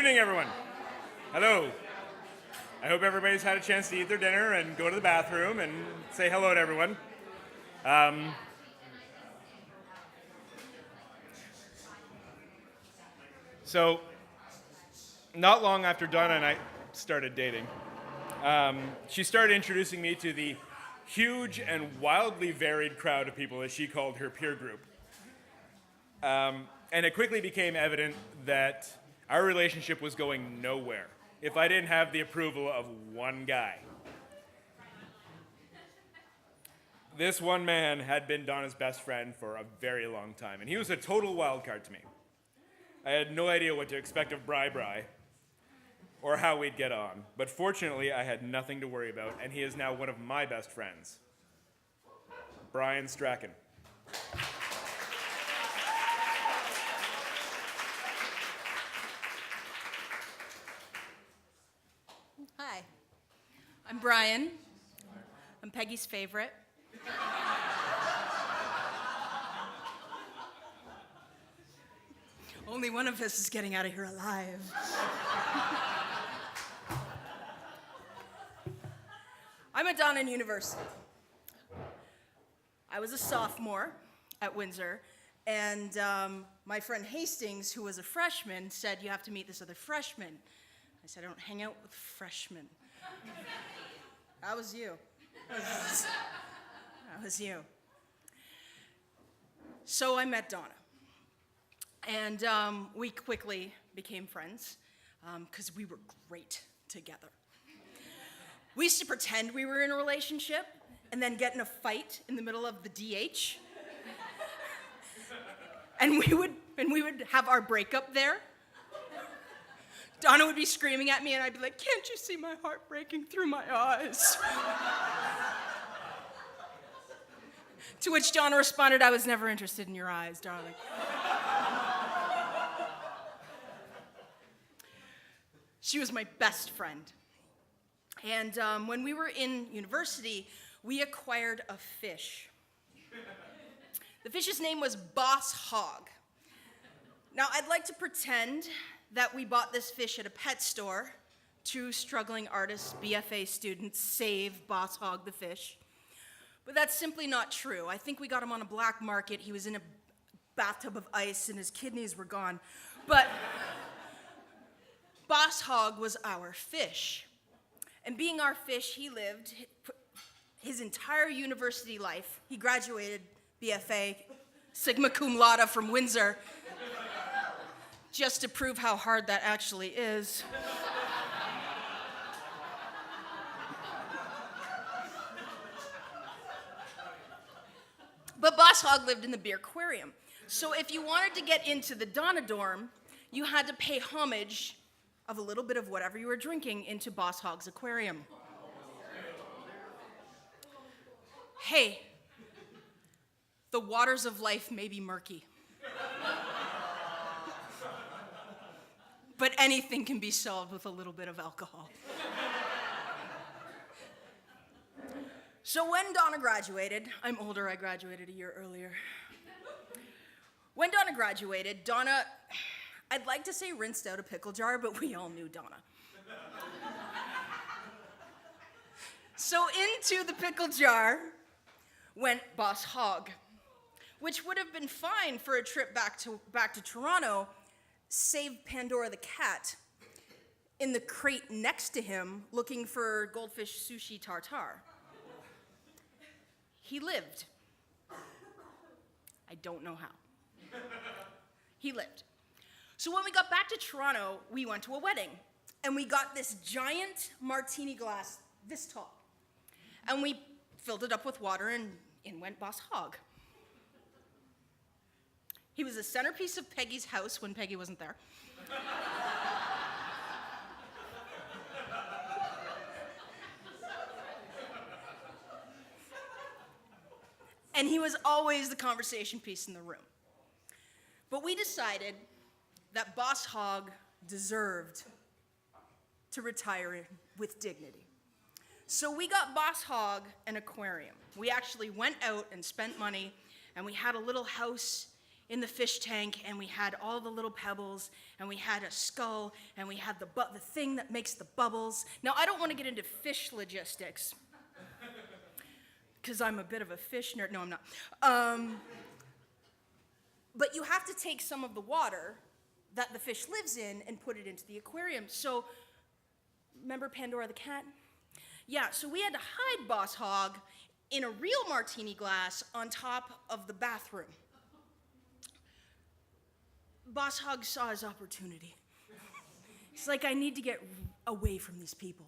evening, everyone. Hello. I hope everybody's had a chance to eat their dinner and go to the bathroom and say hello to everyone. So, not long after Donna and I started dating, she started introducing me to the huge and wildly varied crowd of people that she called her peer group. And it quickly became evident that our relationship was going nowhere if I didn't have the approval of one guy. This one man had been Donna's best friend for a very long time, and he was a total wild card to me. I had no idea what to expect of Bri or how we'd get on, but fortunately I had nothing to worry about, and he is now one of my best friends, Brian Strachan. Hi, I'm Brian. I'm Peggy's favorite. Only one of us is getting out of here alive. I'm at Donna University. I was a sophomore at Windsor, and my friend Hastings, who was a freshman, said, "You have to meet this other freshman." I said, "I don't hang out with freshmen." That was you. That was you. So I met Donna. And we quickly became friends because we were great together. We used to pretend we were in a relationship and then get in a fight in the middle of the DH. And we would have our breakup there. Donna would be screaming at me, and I'd be like, "Can't you see my heart breaking through my eyes?" To which Donna responded, "I was never interested in your eyes, darling." She was my best friend. And when we were in university, we acquired a fish. The fish's name was Boss Hog. Now, I'd like to pretend that we bought this fish at a pet store. Two struggling artists, BFA students, save Boss Hog the fish. But that's simply not true. I think we got him on a black market. He was in a bathtub of ice and his kidneys were gone. But Boss Hog was our fish. And being our fish, he lived his entire university life. He graduated BFA, Sigma Cum Laude from Windsor, just to prove how hard that actually is. But Boss Hog lived in the beer aquarium. So if you wanted to get into the Donna dorm, you had to pay homage of a little bit of whatever you were drinking into Boss Hog's aquarium. Hey, the waters of life may be murky. But anything can be solved with a little bit of alcohol. So when Donna graduated, I'm older, I graduated a year earlier. When Donna graduated, Donna, I'd like to say rinsed out a pickle jar, but we all knew Donna. So into the pickle jar went Boss Hog, which would have been fine for a trip back to Toronto, save Pandora the cat in the crate next to him looking for goldfish sushi tartare. He lived. I don't know how. He lived. So when we got back to Toronto, we went to a wedding, and we got this giant martini glass this tall, and we filled it up with water, and in went Boss Hog. He was the centerpiece of Peggy's house when Peggy wasn't there. And he was always the conversation piece in the room. But we decided that Boss Hog deserved to retire with dignity. So we got Boss Hog an aquarium. We actually went out and spent money, and we had a little house in the fish tank, and we had all the little pebbles, and we had a skull, and we had the thing that makes the bubbles. Now, I don't want to get into fish logistics, because I'm a bit of a fish nerd. No, I'm not. But you have to take some of the water that the fish lives in and put it into the aquarium. So, remember Pandora the cat? Yeah, so we had to hide Boss Hogg in a real martini glass on top of the bathroom. Boss Hogg saw his opportunity. He's like, I need to get away from these people.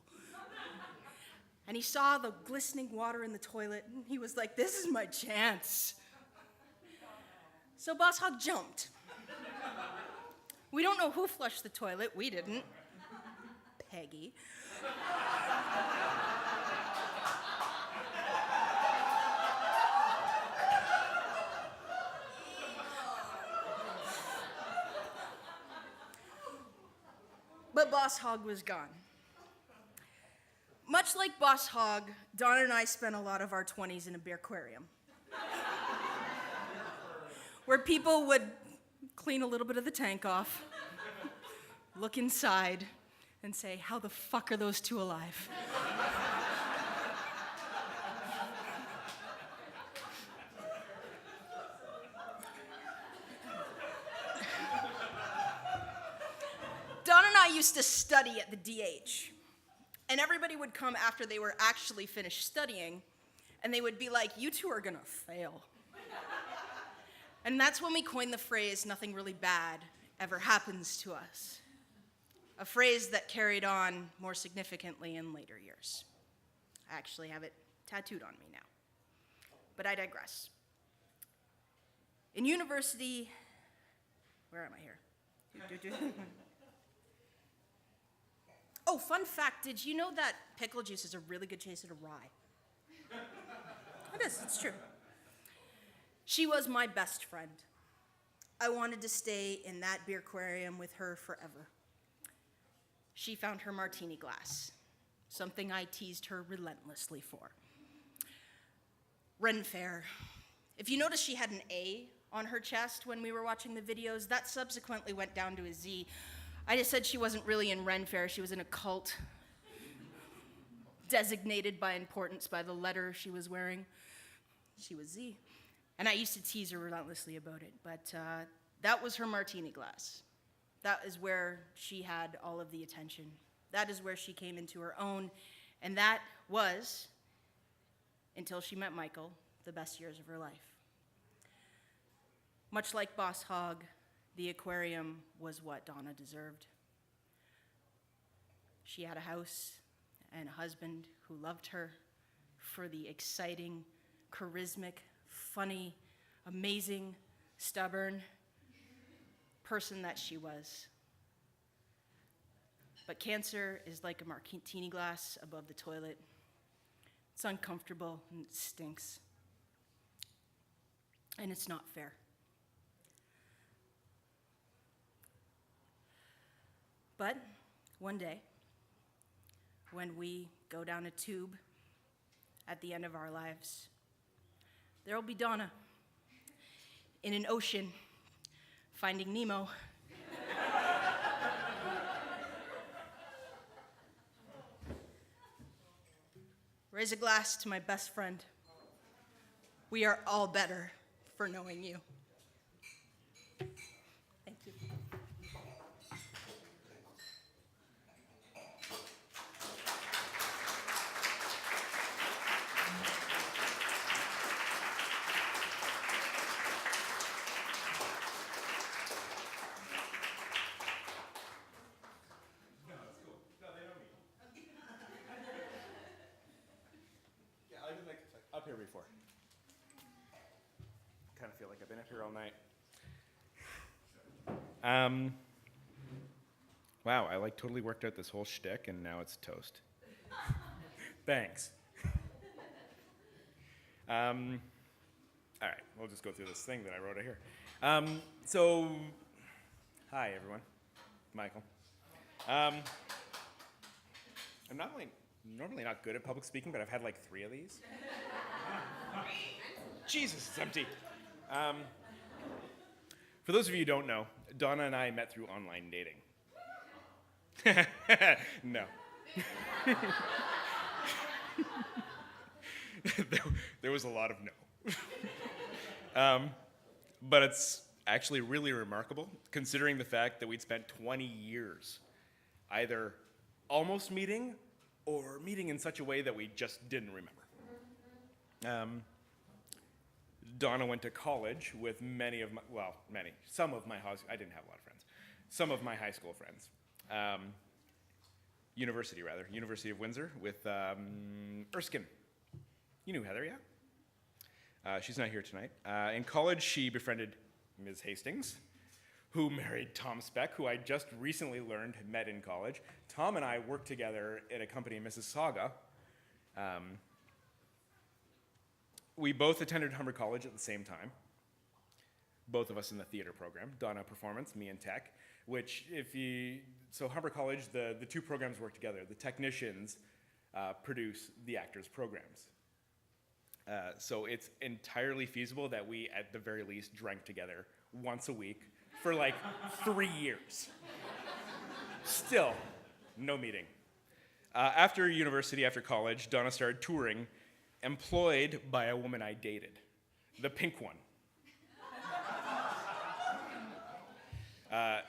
And he saw the glistening water in the toilet, and he was like, this is my chance. So Boss Hogg jumped. We don't know who flushed the toilet. We didn't. Peggy. But Boss Hogg was gone. Much like Boss Hogg, Donna and I spent a lot of our 20s in a beer aquarium, where people would clean a little bit of the tank off, look inside, and say, how the fuck are those two alive? Donna and I used to study at the DH, and everybody would come after they were actually finished studying, and they would be like, you two are gonna fail. And that's when we coined the phrase, nothing really bad ever happens to us. A phrase that carried on more significantly in later years. I actually have it tattooed on me now. But I digress. In university, where am I here? Oh, fun fact, did you know that pickle juice is a really good chaser to rye? It is, it's true. She was my best friend. I wanted to stay in that beer aquarium with her forever. She found her martini glass, something I teased her relentlessly for. Ren Fair. If you notice she had an A on her chest when we were watching the videos, that subsequently went down to a Z. I just said she wasn't really in Ren Fair, she was in a cult designated by importance by the letter she was wearing. She was Z. And I used to tease her relentlessly about it, but that was her martini glass. That is where she had all of the attention. That is where she came into her own, and that was, until she met Michael, the best years of her life. Much like Boss Hogg, the aquarium was what Donna deserved. She had a house and a husband who loved her for the exciting, charismatic, funny, amazing, stubborn person that she was. But cancer is like a martini glass above the toilet. It's uncomfortable and it stinks. And it's not fair. But one day, when we go down a tube at the end of our lives, there will be Donna in an ocean finding Nemo. Raise a glass to my best friend. We are all better for knowing you. Thank you. Up here before. Kind of feel like I've been up here all night. Wow, I totally worked out this whole shtick and now it's toast. Thanks. All right, we'll just go through this thing that I wrote out here. Hi everyone, Michael. I'm normally not good at public speaking, but I've had 3 of these. Jesus, it's empty. For those of you who don't know, Donna and I met through online dating. No. There was a lot of no. But it's actually really remarkable, considering the fact that we'd spent 20 years either almost meeting or meeting in such a way that we just didn't remember. Donna went to college with some of my I didn't have a lot of friends. Some of my high school friends. University of Windsor with Erskine. You knew Heather, yeah? She's not here tonight. In college, she befriended Ms. Hastings, who married Tom Speck, who I just recently learned met in college. Tom and I worked together at a company in Mississauga. We both attended Humber College at the same time. Both of us in the theater program. Donna performance, me in tech, so Humber College, the two programs work together. The technicians produce the actors' programs. So it's entirely feasible that we, at the very least, drank together once a week for like 3 years. Still, no meeting. After university, after college, Donna started touring, employed by a woman I dated, the pink one.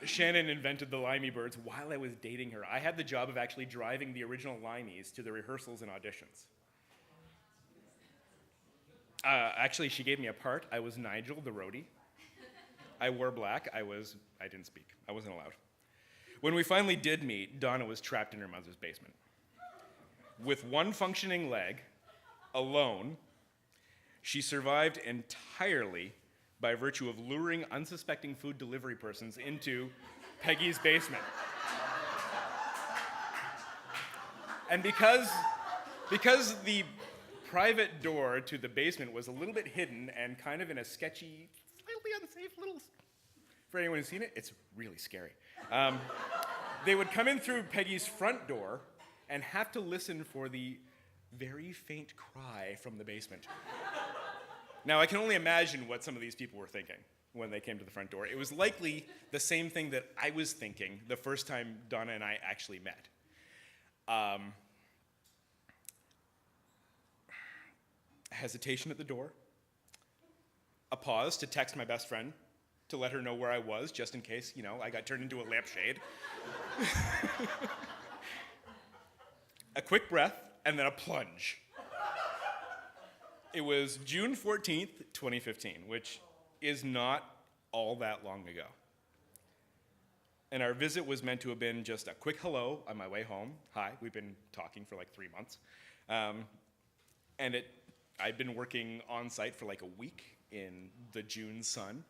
Shannon invented the Limey Birds while I was dating her. I had the job of actually driving the original Limeys to the rehearsals and auditions. Actually, she gave me a part. I was Nigel, the roadie. I wore black. I didn't speak. I wasn't allowed. When we finally did meet, Donna was trapped in her mother's basement. With one functioning leg, alone, she survived entirely by virtue of luring unsuspecting food delivery persons into Peggy's basement. And because the private door to the basement was a little bit hidden and kind of in a sketchy, slightly unsafe for anyone who's seen it, it's really scary. They would come in through Peggy's front door and have to listen for the very faint cry from the basement. Now, I can only imagine what some of these people were thinking when they came to the front door. It was likely the same thing that I was thinking the first time Donna and I actually met. Hesitation at the door, a pause to text my best friend to let her know where I was, just in case, I got turned into a lampshade. A quick breath, and then a plunge. It was June 14th, 2015, which is not all that long ago. And our visit was meant to have been just a quick hello on my way home. Hi, we've been talking for like 3 months. I'd been working on site for like a week in the June sun.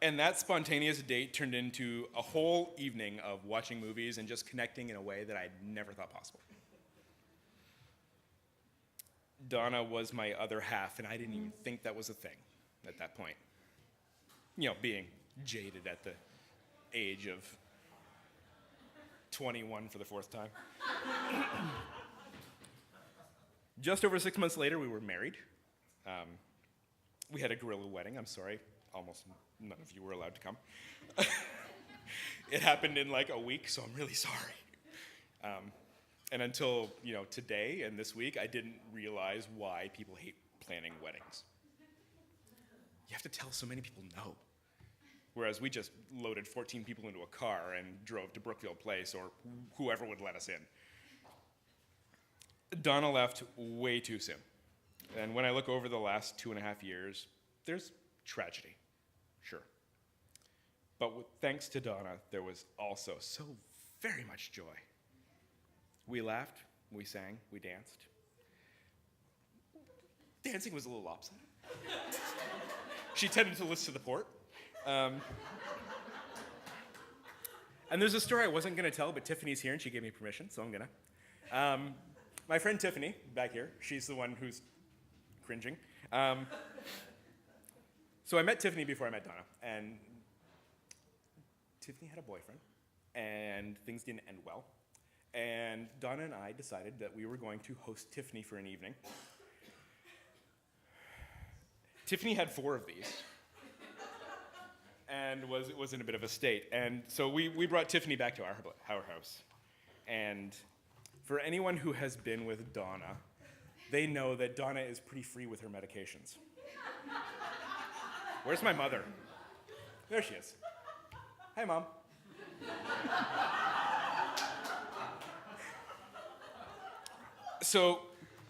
And that spontaneous date turned into a whole evening of watching movies and just connecting in a way that I'd never thought possible. Donna was my other half, and I didn't even think that was a thing at that point. Being jaded at the age of 21 for the fourth time. Just over 6 months later, we were married. We had a guerrilla wedding. I'm sorry, almost none of you were allowed to come. It happened in like a week, so I'm really sorry. And until, today and this week, I didn't realize why people hate planning weddings. You have to tell so many people no. Whereas we just loaded 14 people into a car and drove to Brookfield Place or whoever would let us in. Donna left way too soon. And when I look over the last 2.5 years, there's tragedy, sure. But thanks to Donna, there was also so very much joy. We laughed, we sang, we danced. Dancing was a little lopsided. She tended to listen to the port. And there's a story I wasn't going to tell, but Tiffany's here and she gave me permission, so I'm going to. My friend Tiffany, back here, she's the one who's cringing. So I met Tiffany before I met Donna, and Tiffany had a boyfriend, and things didn't end well. And Donna and I decided that we were going to host Tiffany for an evening. Tiffany had 4 of these. and was in a bit of a state. And so we brought Tiffany back to our house. And for anyone who has been with Donna, they know that Donna is pretty free with her medications. Where's my mother? There she is. Hi, Mom. So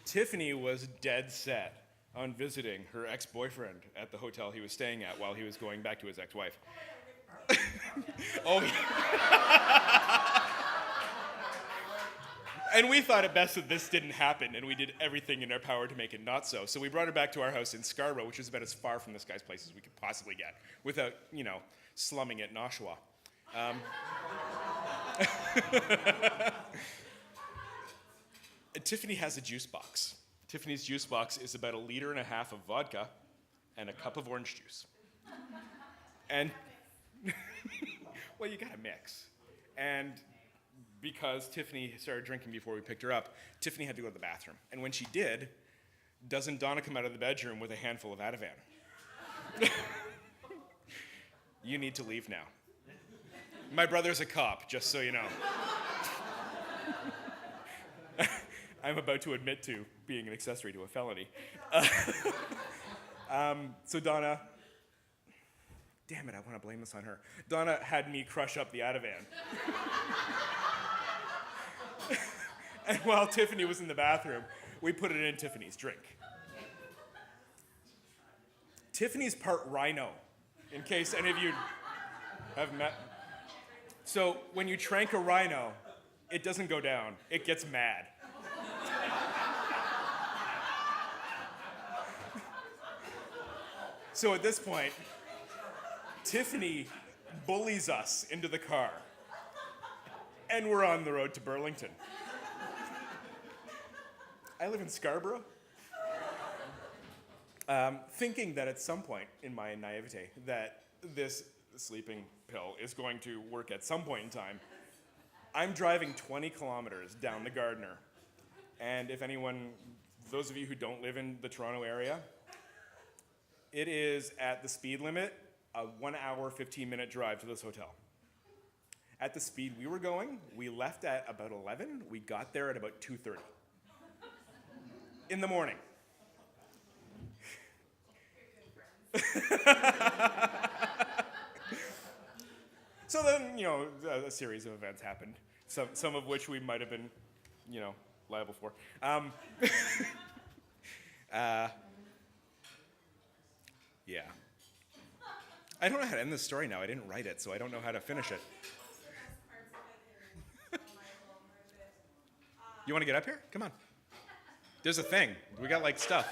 Tiffany was dead set on visiting her ex-boyfriend at the hotel he was staying at while he was going back to his ex-wife. Oh, yeah. And we thought it best that this didn't happen, and we did everything in our power to make it not so. So we brought her back to our house in Scarborough, which is about as far from this guy's place as we could possibly get, without, slumming at Nashua. Tiffany has a juice box. Tiffany's juice box is about 1.5 liters of vodka and a cup of orange juice. And, well, you gotta mix. And because Tiffany started drinking before we picked her up, Tiffany had to go to the bathroom. And when she did, doesn't Donna come out of the bedroom with a handful of Ativan? You need to leave now. My brother's a cop, just so you know. I'm about to admit to being an accessory to a felony. So Donna, damn it, I want to blame this on her. Donna had me crush up the Ativan. And while Tiffany was in the bathroom, we put it in Tiffany's drink. Tiffany's part rhino, in case any of you have met. So when you trank a rhino, it doesn't go down, it gets mad. So at this point, Tiffany bullies us into the car, and we're on the road to Burlington. I live in Scarborough. Thinking that at some point in my naivete that this sleeping pill is going to work at some point in time, I'm driving 20 kilometers down the Gardiner. And if anyone, those of you who don't live in the Toronto area, it is at the speed limit, a 1 hour, 15-minute drive to this hotel. At the speed we were going, we left at about 11, we got there at about 2:30 in the morning. So then, a series of events happened, some of which we might have been, liable for. Yeah. I don't know how to end this story now. I didn't write it, so I don't know how to finish it. You want to get up here? Come on. There's a thing. We got, stuff.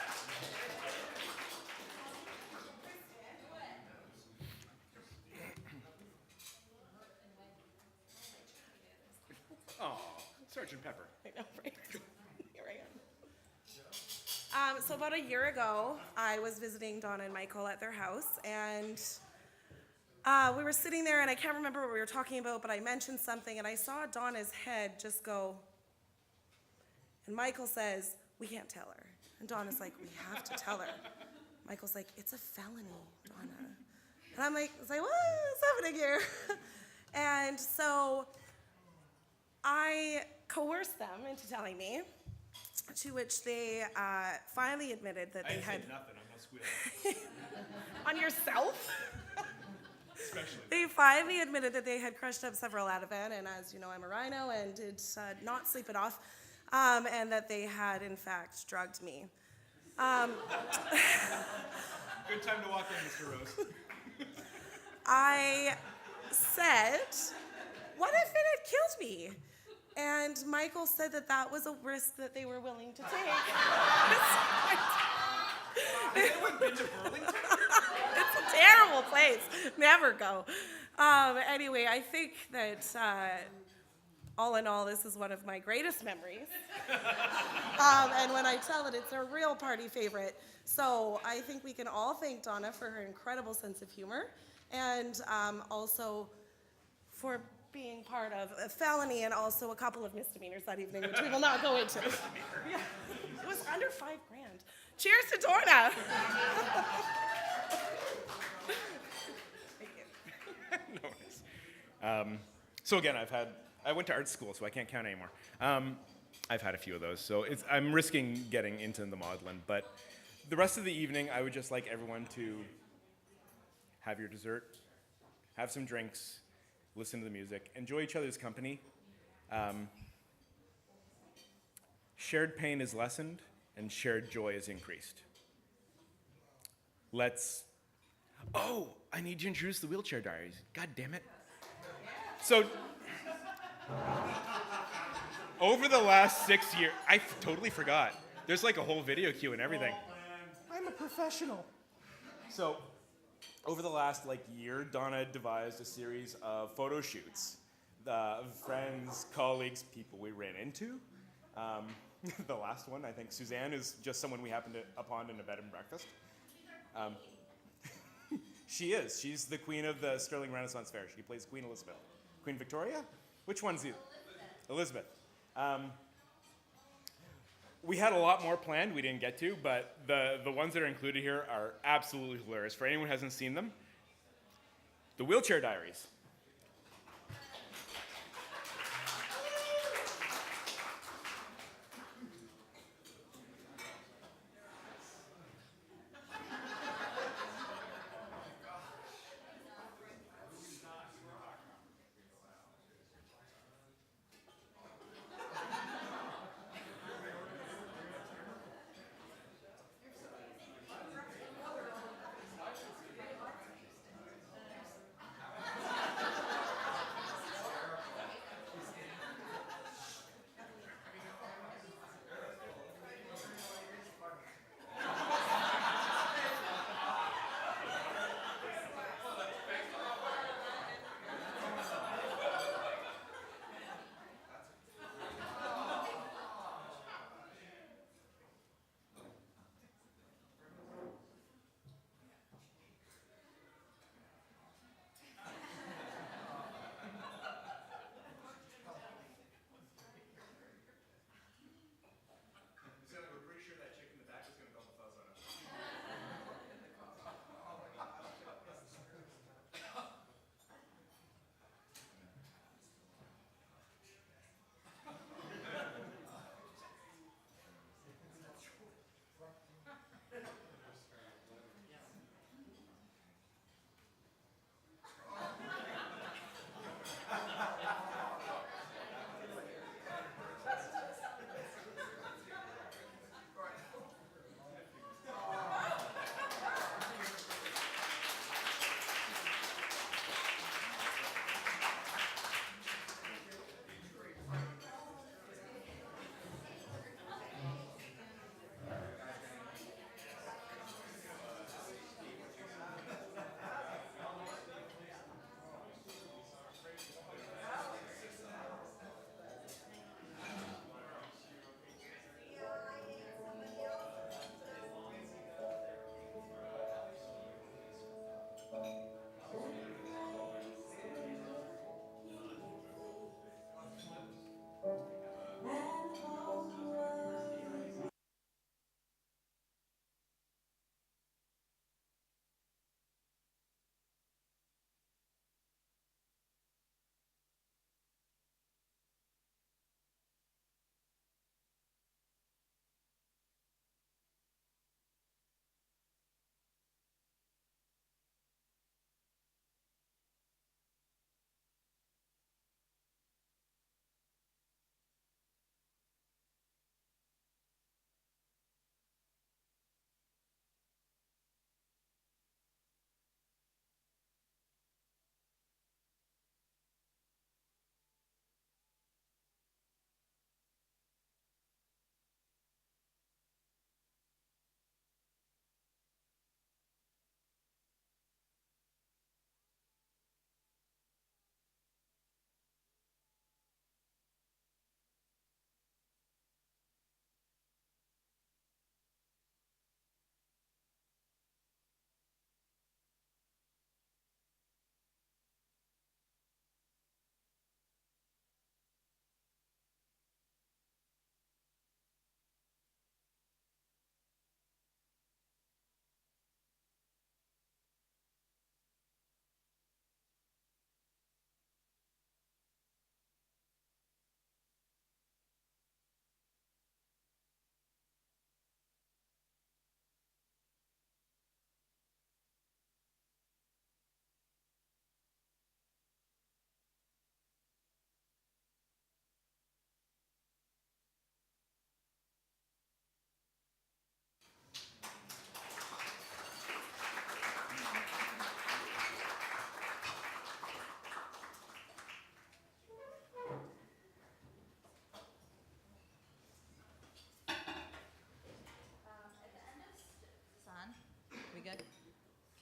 Oh, Sergeant Pepper. I know, right? Here I am. So about a year ago, I was visiting Donna and Michael at their house, and we were sitting there, and I can't remember what we were talking about, but I mentioned something, and I saw Donna's head just go, and Michael says, "We can't tell her." And Donna's like, "We have to tell her." Michael's like, "It's a felony, Donna." And I'm like, "What's happening here?" And so I coerced them into telling me, to which they finally admitted that they had... I didn't say nothing, I'm not squealing. On yourself? Especially. They finally admitted that they had crushed up several Ativan, and as you know, I'm a rhino, and did not sleep it off, and that they had, in fact, drugged me. Good time to walk in, Mr. Rose. I said, "What if it had killed me?" And Michael said that that was a risk that they were willing to take. Has anyone been to Burlington? It's a terrible place. Never go. Anyway, I think that all in all, this is one of my greatest memories. And when I tell it, it's a real party favorite. So I think we can all thank Donna for her incredible sense of humor, and also for being part of a felony and also a couple of misdemeanors that evening, which we will not go into. Yeah. It was under $5,000. Cheers to Donna. Thank you. So again, I went to art school, so I can't count anymore. I've had a few of those, so I'm risking getting into the maudlin. But the rest of the evening, I would just like everyone to have your dessert, have some drinks, listen to the music, enjoy each other's company. Shared pain is lessened, and shared joy is increased. Oh, I need to introduce the Wheelchair Diaries. God damn it. So, over the last 6 years, I totally forgot. There's like a whole video queue and everything. I'm a professional. So, over the last year, Donna devised a series of photo shoots. Friends, colleagues, people we ran into. The last one, I think Suzanne is just someone we happened upon in a bed and breakfast. She is. She's the queen of the Sterling Renaissance Fair. She plays Queen Elizabeth. Queen Victoria? Which one's you? Elizabeth. We had a lot more planned we didn't get to, but the ones that are included here are absolutely hilarious. For anyone who hasn't seen them, the Wheelchair Diaries.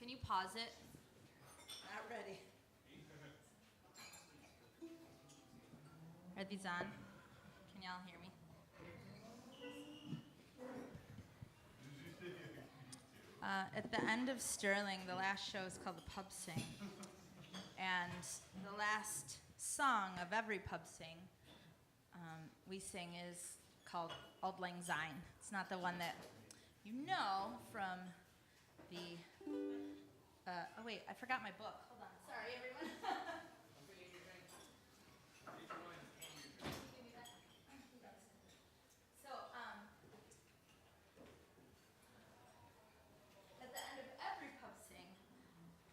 Can you pause it? Not ready. Are these on? Can y'all hear me? At the end of Sterling, the last show is called the Pub Sing. And the last song of every pub sing we sing is called Auld Lang Syne. It's not the one that you know from the... oh wait, I forgot my book. Hold on. Sorry, everyone. So, at the end of every pub sing,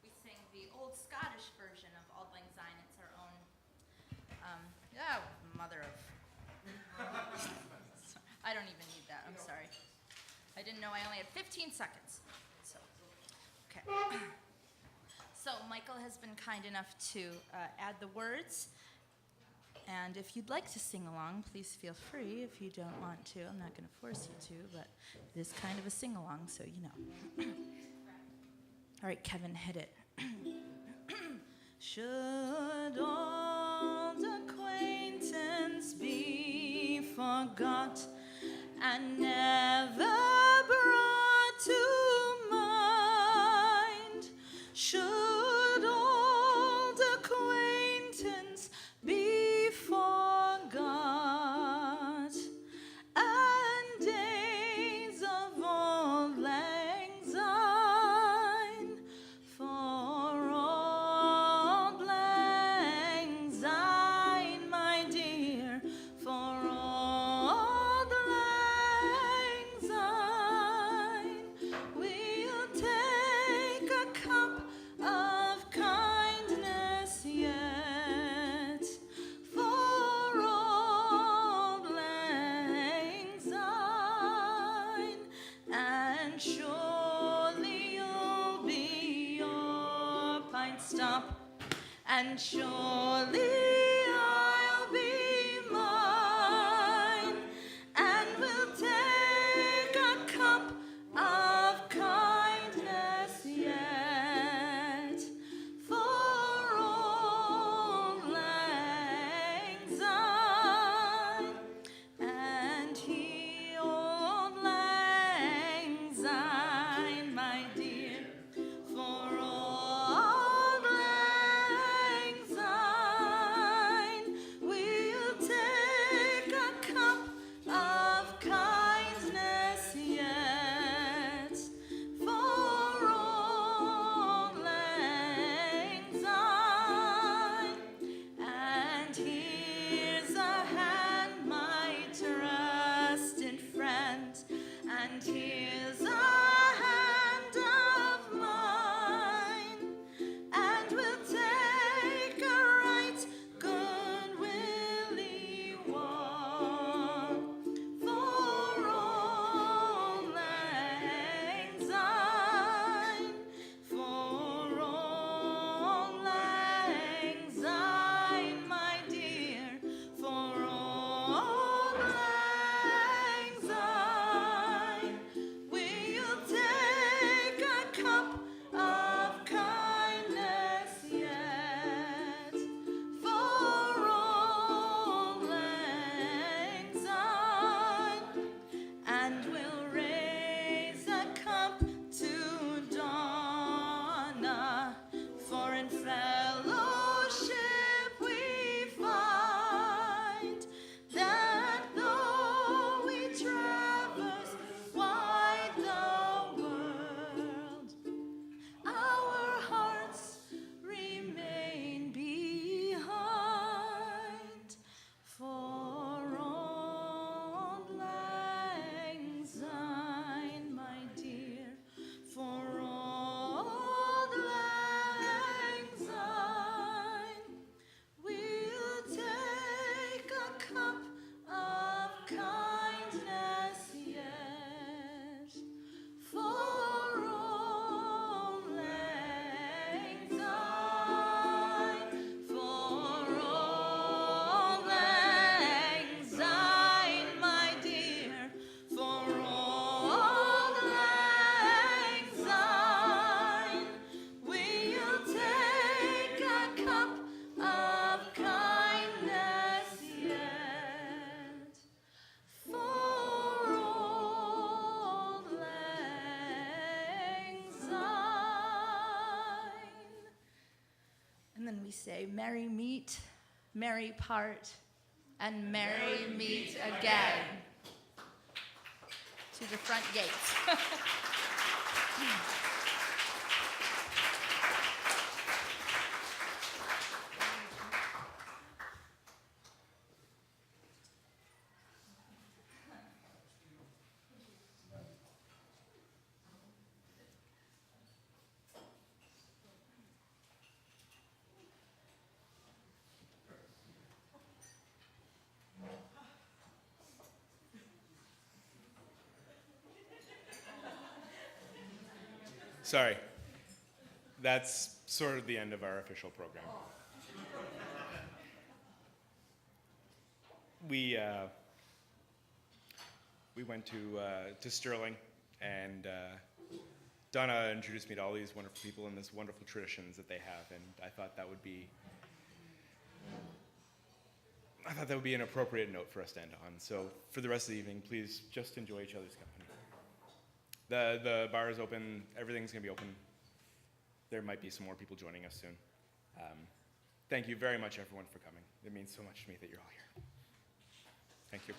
we sing the old Scottish version of Auld Lang Syne. It's our own, mother of... I don't even need that, I'm sorry. I didn't know I only had 15 seconds. So, okay. So Michael has been kind enough to add the words. And if you'd like to sing along, please feel free. If you don't want to, I'm not going to force you to, but it is kind of a sing-along, so you know. All right, Kevin, hit it. Should old acquaintance be forgot and never brought to mind? Should old acquaintance be forgot and days of old lang syne, for old lang syne, my dear, for old lang syne, we'll take a cup of kindness yet, for old lang syne, and surely you'll be your pint stop, and surely I'll be mine, and we'll take a cup of kindness yet, for old lang syne, and he, old lang syne, my dear, for old lang syne, we say, merry meet, merry part, and merry meet again. To the front gates. Sorry. That's sort of the end of our official program. We went to Sterling, and Donna introduced me to all these wonderful people and this wonderful traditions that they have, and I thought that would be an appropriate note for us to end on. So for the rest of the evening, please just enjoy each other's company. The bar is open. Everything's going to be open. There might be some more people joining us soon. Thank you very much, everyone, for coming. It means so much to me that you're all here. Thank you.